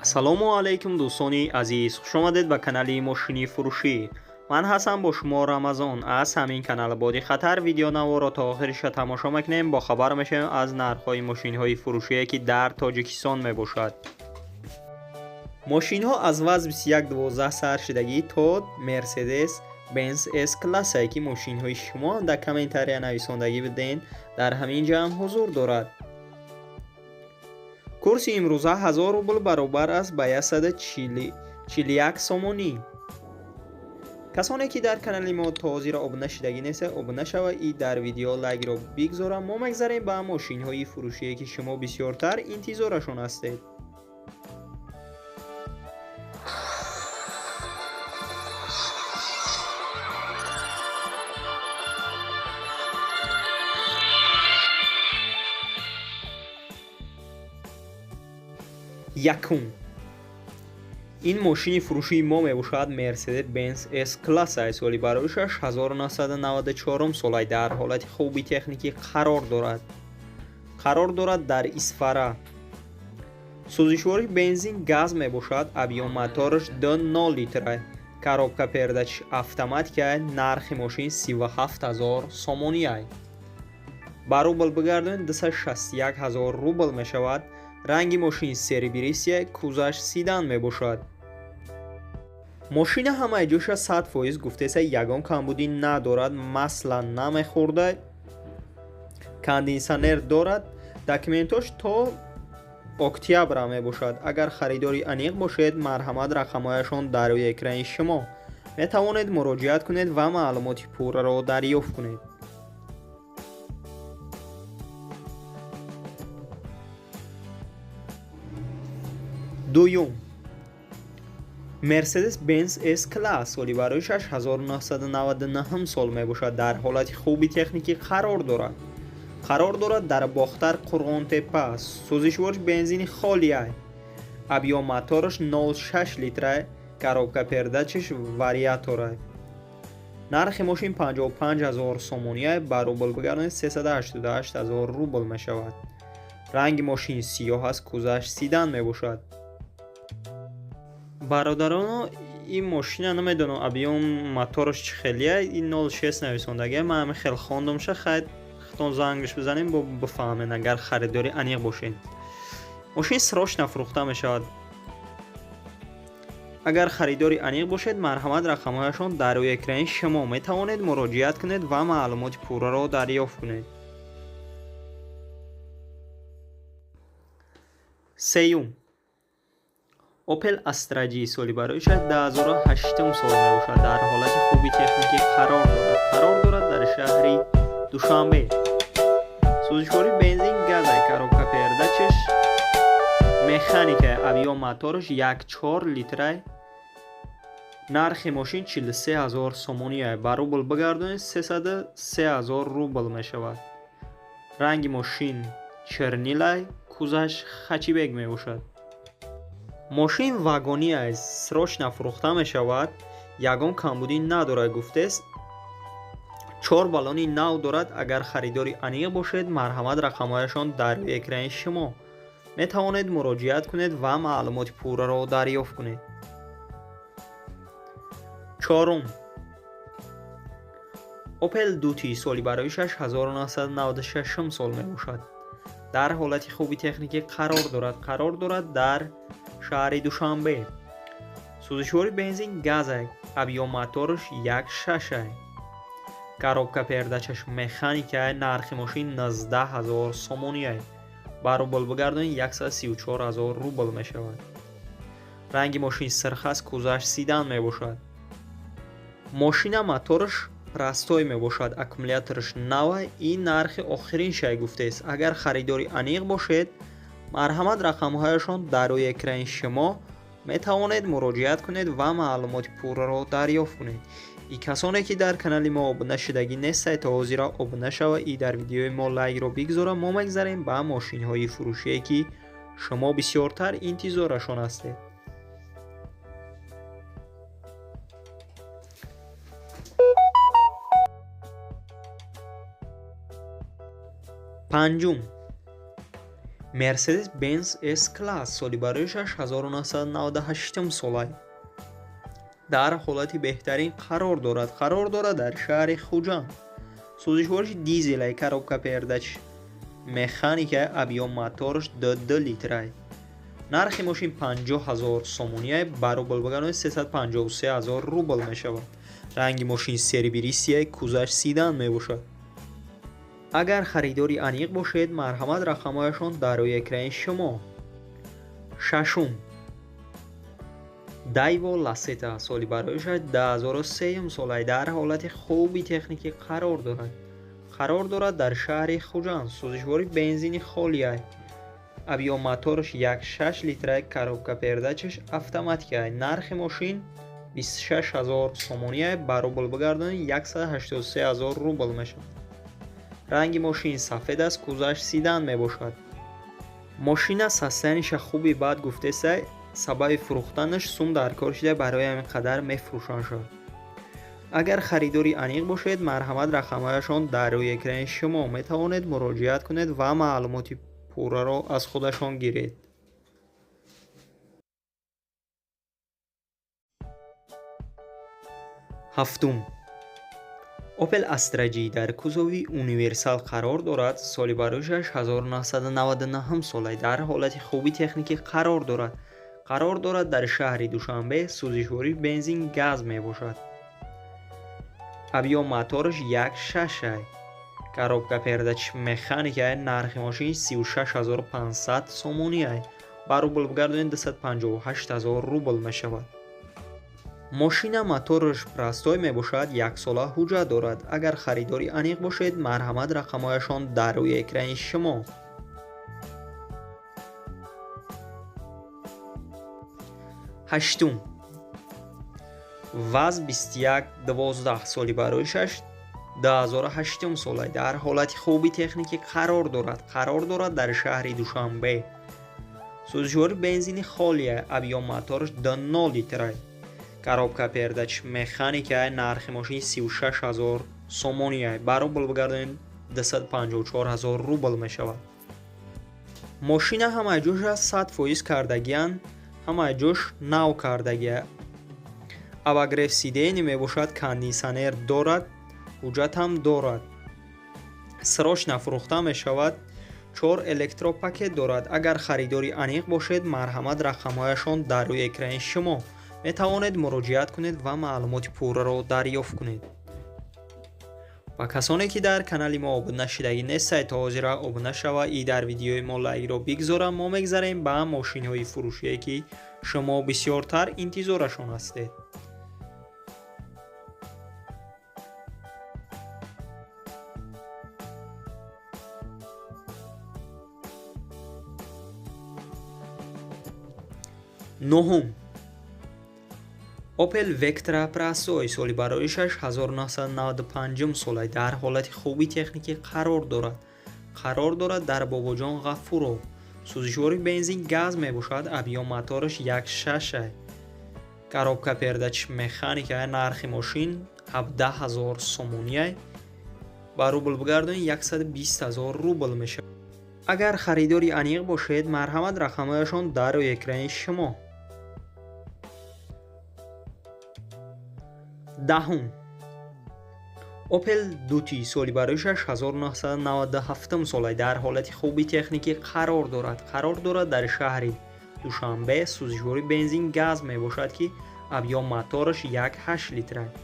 ассалому алайкум дӯстони азиз, хуш омадед ба канали мошини фурӯшӣ. Ман ҳастам, бо шумо Рамазон аз ҳамин канал Боди Хатар. Видеонаворо то охириша тамошо мекунем. Бо хабар мешавем аз нархҳои мошинҳои фурӯшие ки дар Тоҷикистон мебошад. мошинҳо аз ваз 2112 сар шидагӣ то Mercedes Benz S-классае ки мошинҳои шумо дар комментария нависондагӣ биден дар ҳамин ҷамъ ҳузур дорад. курси имрӯза 1000 рубл баробар аст ба 141 сомонӣ. касоне ки дар канали мо то ҳозира обуна шидагӣ нестед, обуна шава и дар видео лайкро бигзора. мо мегзарем ба мошинҳои фурӯшие ки шумо бисёртар интизорашон ҳастед. якум ин мошини фурӯшии мо мебошад Mercedes Benz S-классае. соли бароишаш 1994 солай. дар ҳолати хуби техникӣ қарор дорад дар Исфара. сӯзишвориш бензин газ мебошад. объём мотораш 2.0 литрае. коробка передачи автоматикае. нархи мошин 37000 сомонияй. ба рубл бигардонед 261 000 рубл мешавад. ранги мошин серебристия, кузаш седан мебошад. мошина ҳамаи ҷоша 100% гуфтеса ягон камбудӣ надорад, маслан намехӯрда, кондитсионер дорад. документош то октябра мебошад. агар харидори аниқ бошед, марҳамат рақамҳояшон дар рӯи экрани шумо. метавонед муроҷиат кунед ва маълумоти пурраро дарёфт кунед. дуюм Mercedes Benz S-класс. соли бароишаш 1999 сол мебошад. дар ҳолати хуби техникӣ қарор дорад дар бохтар Қурғонтепа. сӯзишвориш бензини холияй. объём мотораш 0.6 литрае. коробка передачаш вариаторай. нархи мошин 55000 сомонияй. ба рубл бигардонед 388 000 рубл мешавад. ранги мошин сиёҳ аст, кузаш седан мебошад. бародароно, ин мошина намедонам объём мотораш чӣ хелияй. ин 06 нависондагӣ. ман ҳамин хел хондумша, хай хитон зангш бизанем бо бифаҳмед агар харидори аниқ бошед. мошин срочно фурӯхта мешавад. агар харидори аниқ бошед, марҳамат рақамҳояшон дар рӯи экрани шумо. метавонед муроҷиат кунед ва маълумоти пурраро дарёфт кунед. сеюм Opel Astra G. соли бароишаш 2008 сол мебошад. дар ҳолати хуби техникӣ қарор дорад дар шаҳри Душанбе. сӯзишвори бензин газай. коробка передачаш механикае. объём мотораш 1.4 литрае. нархи мошин 43000 сомонияй. ба рубл бигардонед 33000 рубл мешавад. ранги мошин чернилай. кузаш хачибек мебошад. мошин вагони аст, срочно фурӯхта мешавад. ягон камбудӣ надорад гуфтест. 4 баллони нав дорад. агар харидори аниқ бошед, марҳамат рақамҳояшон дар рӯи экрани шумо. метавонед муроҷиат кунед ва маълумоти пурраро дарёфт кунед. чорум Opel Duty. соли бароишаш 1996 сол мебошад. дар ҳолати хуби техникӣ қарор дорад дар шаҳри Душанбе. сӯзишвори бензин газай. объём мотораш 1.6. коробка передачаш механикае. нархи мошин 19000 сомонияй. ба рубл бигардонед 134000 рубл мешавад. ранги мошин сирх аст, кузаш седан мебошад. мошина мотораш растой мебошад. аккумулятораш нава. ин нархи охирин шай гуфтест. агар харидори аниқ бошед, марҳамат рақамҳояшон дар рӯи экрани шумо. метавонед муроҷиат кунед ва маълумоти пурраро дарёфт кунед. и касоне ки дар канали мо обуна шидагӣ нестед, то ҳозира обуна шава и дар видеои мо лайкро бигзора. мо мегзарем ба мошинҳои фурӯшие ки шумо бисёртар интизорашон ҳастед. панҷум Mercedes Benz S-Class соли барояшаш 1998 сол аст. дар ҳолати беҳтарин қарор дорад дар шаҳри Хуҷанд. Сӯзишвориши дизелай, коробка пердач механикаи объём мотораш 2 литрай. нархи мошин 50 000 сомониай ба рубл бигардонид 353 000 рубл мешавад. ранги мошин сербиристияи кӯзаш седан мебошад. агар харидори аниқ бошед, марҳамат рақамҳояшон дар рӯи экрани шумо. шашум Daewoo Lacetti соли барояшаш 2003 сол аст. дар ҳолати хуби техникӣ қарор дорад дар шаҳри Хуҷанд. сӯзишвори бензини холӣ аст. объём мотораш 1.6 литрай, коробка передачаш автоматик аст. нархи мошин 26 000 сомонӣ аст, ба рубл бигардонид 183 000 рубл мешавад. ранги мошин сафед аст, кӯзаш седан мебошад. мошина состояниша хуби бад гуфтесай, сабаби фурӯхтанаш сум дар кор шуда барои ҳамин қадар мефурӯшанд шуд. агар харидори аниқ бошед, марҳамат рақамҳояшон дар рӯи экрани шумо. метавонед муроҷиат кунед ва маълумоти пурраро аз худашон гиред. ҳафтум Opel Astra G дар кузови универсал қарор дорад. соли барояшаш 1999 сол аст. дар ҳолати хуби техникӣ қарор дорад дар шаҳри Душанбе. сӯзишвори бензин газ мебошад. объём мотораш 1.6 аст. коробка передач механика аст. нархи мошин 36 500 сомонӣ аст. ба рубл бигардонид 258 000 рубл мешавад. мошина мотораш простой мебошад. 1 сола ҳуҷҷат дорад. агар харидори аниқ бошед, марҳамат рақамҳояшон дар рӯи экрани шумо. ҳаштум ВАЗ 2112 соли барояшаш 2008 сол аст. дар ҳолати хуби техникӣ қарор дорад дар шаҳри Душанбе. сӯзишвори бензини холӣ аст. объём мотораш 2 литр аст. коробка передач механика аст. нархи мошин 36 000 сомонӣ аст. ба рубл бигардонид 254 000 рубл мешавад. мошина ҳамаи ҷоша 100% кардагиан, ҳамаи ҷош нав кардагия. обогрев сидени мебошад. кондисионер дорад, ҳуҷҷатам дорад. срочна фурӯхта мешавад. 4 электропакет дорад. агар харидори аниқ бошед, марҳамат рақамҳояшон дар рӯи экрани шумо. метавонед муроҷиат кунед ва маълумоти пурраро дарёфт кунед. ва касоне ки дар канали мо обуна шудагӣ нестед, то ҳозира обуна шава и дар видеои мо лайкро бигзора. мо мегзарем ба мошинҳои фурӯшие ки шумо бисёртар интизорашон ҳастед. нӯҳум Opel Vectra Простой соли барояшаш 1995 сол аст. дар ҳолати хуби техникӣ қарор дорад дар Бобоҷон Ғафуров. сӯзишвори бензин газ мебошад. объём мотораш 1.6 аст. коробка передач механика аст. нархи мошин 17 000 сомонӣ аст. ба рубл бигардонид 120 000 рубл мешавад. агар харидори аниқ бошед, марҳамат рақамҳояшон дар рӯи экрани шумо. даҳум Opel Duty соли барояшаш 1997 сол аст. дар ҳолати хуби техникӣ қарор дорад дар шаҳри Душанбе. сӯзишвори бензин газ мебошад ки объём мотораш 1.8 литр аст.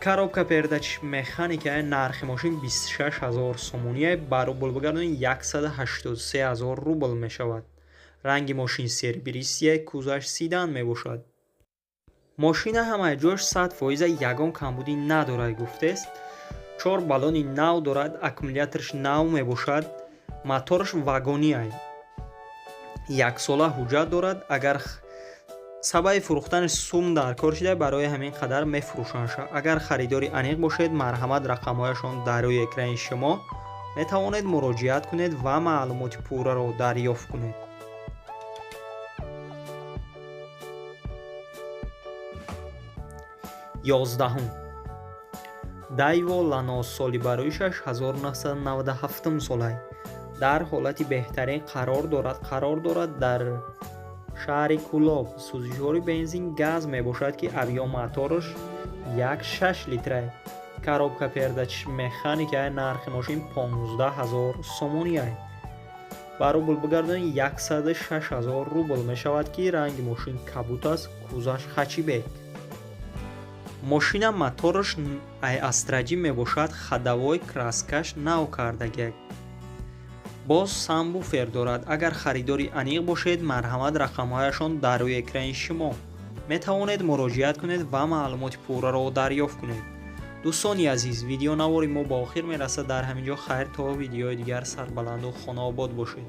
коробка передач механика аст. нархи мошин 26 000 сомонӣ аст. ба рубл бигардонид 183 000 рубл мешавад. ранги мошин сербиристияи кӯзаш седан мебошад. мошина ҳамаи ҷош 100% ягон камбудӣ надорад гуфтест. 4 баллони нав дорад. аккумуляторш нав мебошад. моторш вагонӣ аст. 1 сола ҳуҷҷат дорад. агар сабаби фурӯхтанаш сум дар кор шуда, барои ҳамин қадар мефурӯшанд. агар харидори аниқ бошед, марҳамат рақамҳояшон дар рӯи экрани шумо. метавонед муроҷиат кунед ва маълумоти пурраро дарёфт кунед. 11 Daewoo Lanos соли барояшаш 1997 сол аст. дар ҳолати беҳтарин қарор дорад. Дар шаҳри Кӯлоб сӯзишвори бензин газ мебошад ки объём мотораш 1.6 литра, коробка передачи механикаи нархи мошин 15 000 сомония. барои бигардонӣ 106 000 рубл мешавад ки ранги мошин кабут аст, кӯзаш хачибек. мошина мотораш астраҷӣ мебошад, ходовой краскаш нав кардагиак. боз самбуфер дорад. агар харидори аниқ бошед, марҳамат рақамҳояшон дар рӯи экрани шумо. метавонед муроҷиат кунед ва маълумоти пурраро дарёфт кунед. дӯстони азиз, видеонавори мо ба охир мерасад. дар ҳамин ҷо хайр, то видеои дигар. Сарбаланду хонаобод бошед.